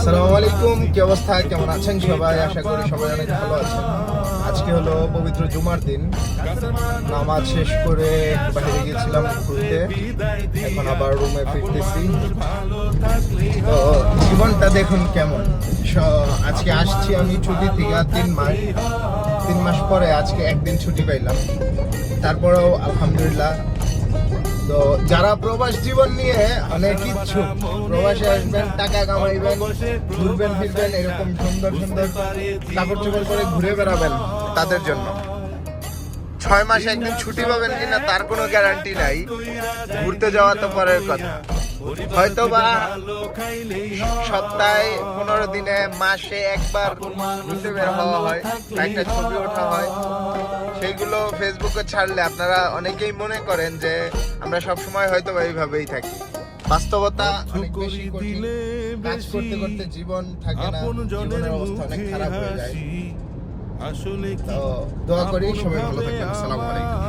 আসসালামু আলাইকুম, কি অবস্থা, কেমন আছেন সবাই? আশা করি সবাই অনেক ভালো আছেন। আজকে হলো পবিত্র জুমার দিন। নামাজ শেষ করে বাইরে গিয়েছিলাম ঘুরতে, এখন আবার রুমে ফিরতেছি। তো জীবনটা দেখুন কেমন। আজকে আসছি আমি ছুটি থেকে 3 মাস পরে আজকে একদিন ছুটি পাইলাম। তারপরেও আলহামদুলিল্লাহ। তো যারা প্রবাস জীবন নিয়ে অনেক ইচ্ছুক, প্রবাসে আসবেন, টাকা কামাইবেন, ঘুরবেন ফিরবেন, এরকম সুন্দর সুন্দর কাপড় চোপড় করে ঘুরে বেড়াবেন, তাদের জন্য 6 মাসে একদিন ছুটি পাবেন কিনা তার কোনো গ্যারান্টি নাই। ঘুরতে যাওয়া তো পরের কথা, হয়তো বা সপ্তাহে 15 দিনে, মাসে একবার ঘুরতে বের হওয়া হয়, একটা ছবি ওঠা হয়, সেইগুলো ফেসবুকে ছাড়লে আপনারা অনেকেই মনে করেন যে আমরা সবসময় হয়তো এইভাবেই থাকি। বাস্তবতা অনেক বেশি কঠিন। কাজ করতে করতে জীবন থাকে না, জীবনের অবস্থা অনেক খারাপ হয়ে যায়। তো দোয়া করি সবাই ভালো থাকবেন। আসসালামু আলাইকুম।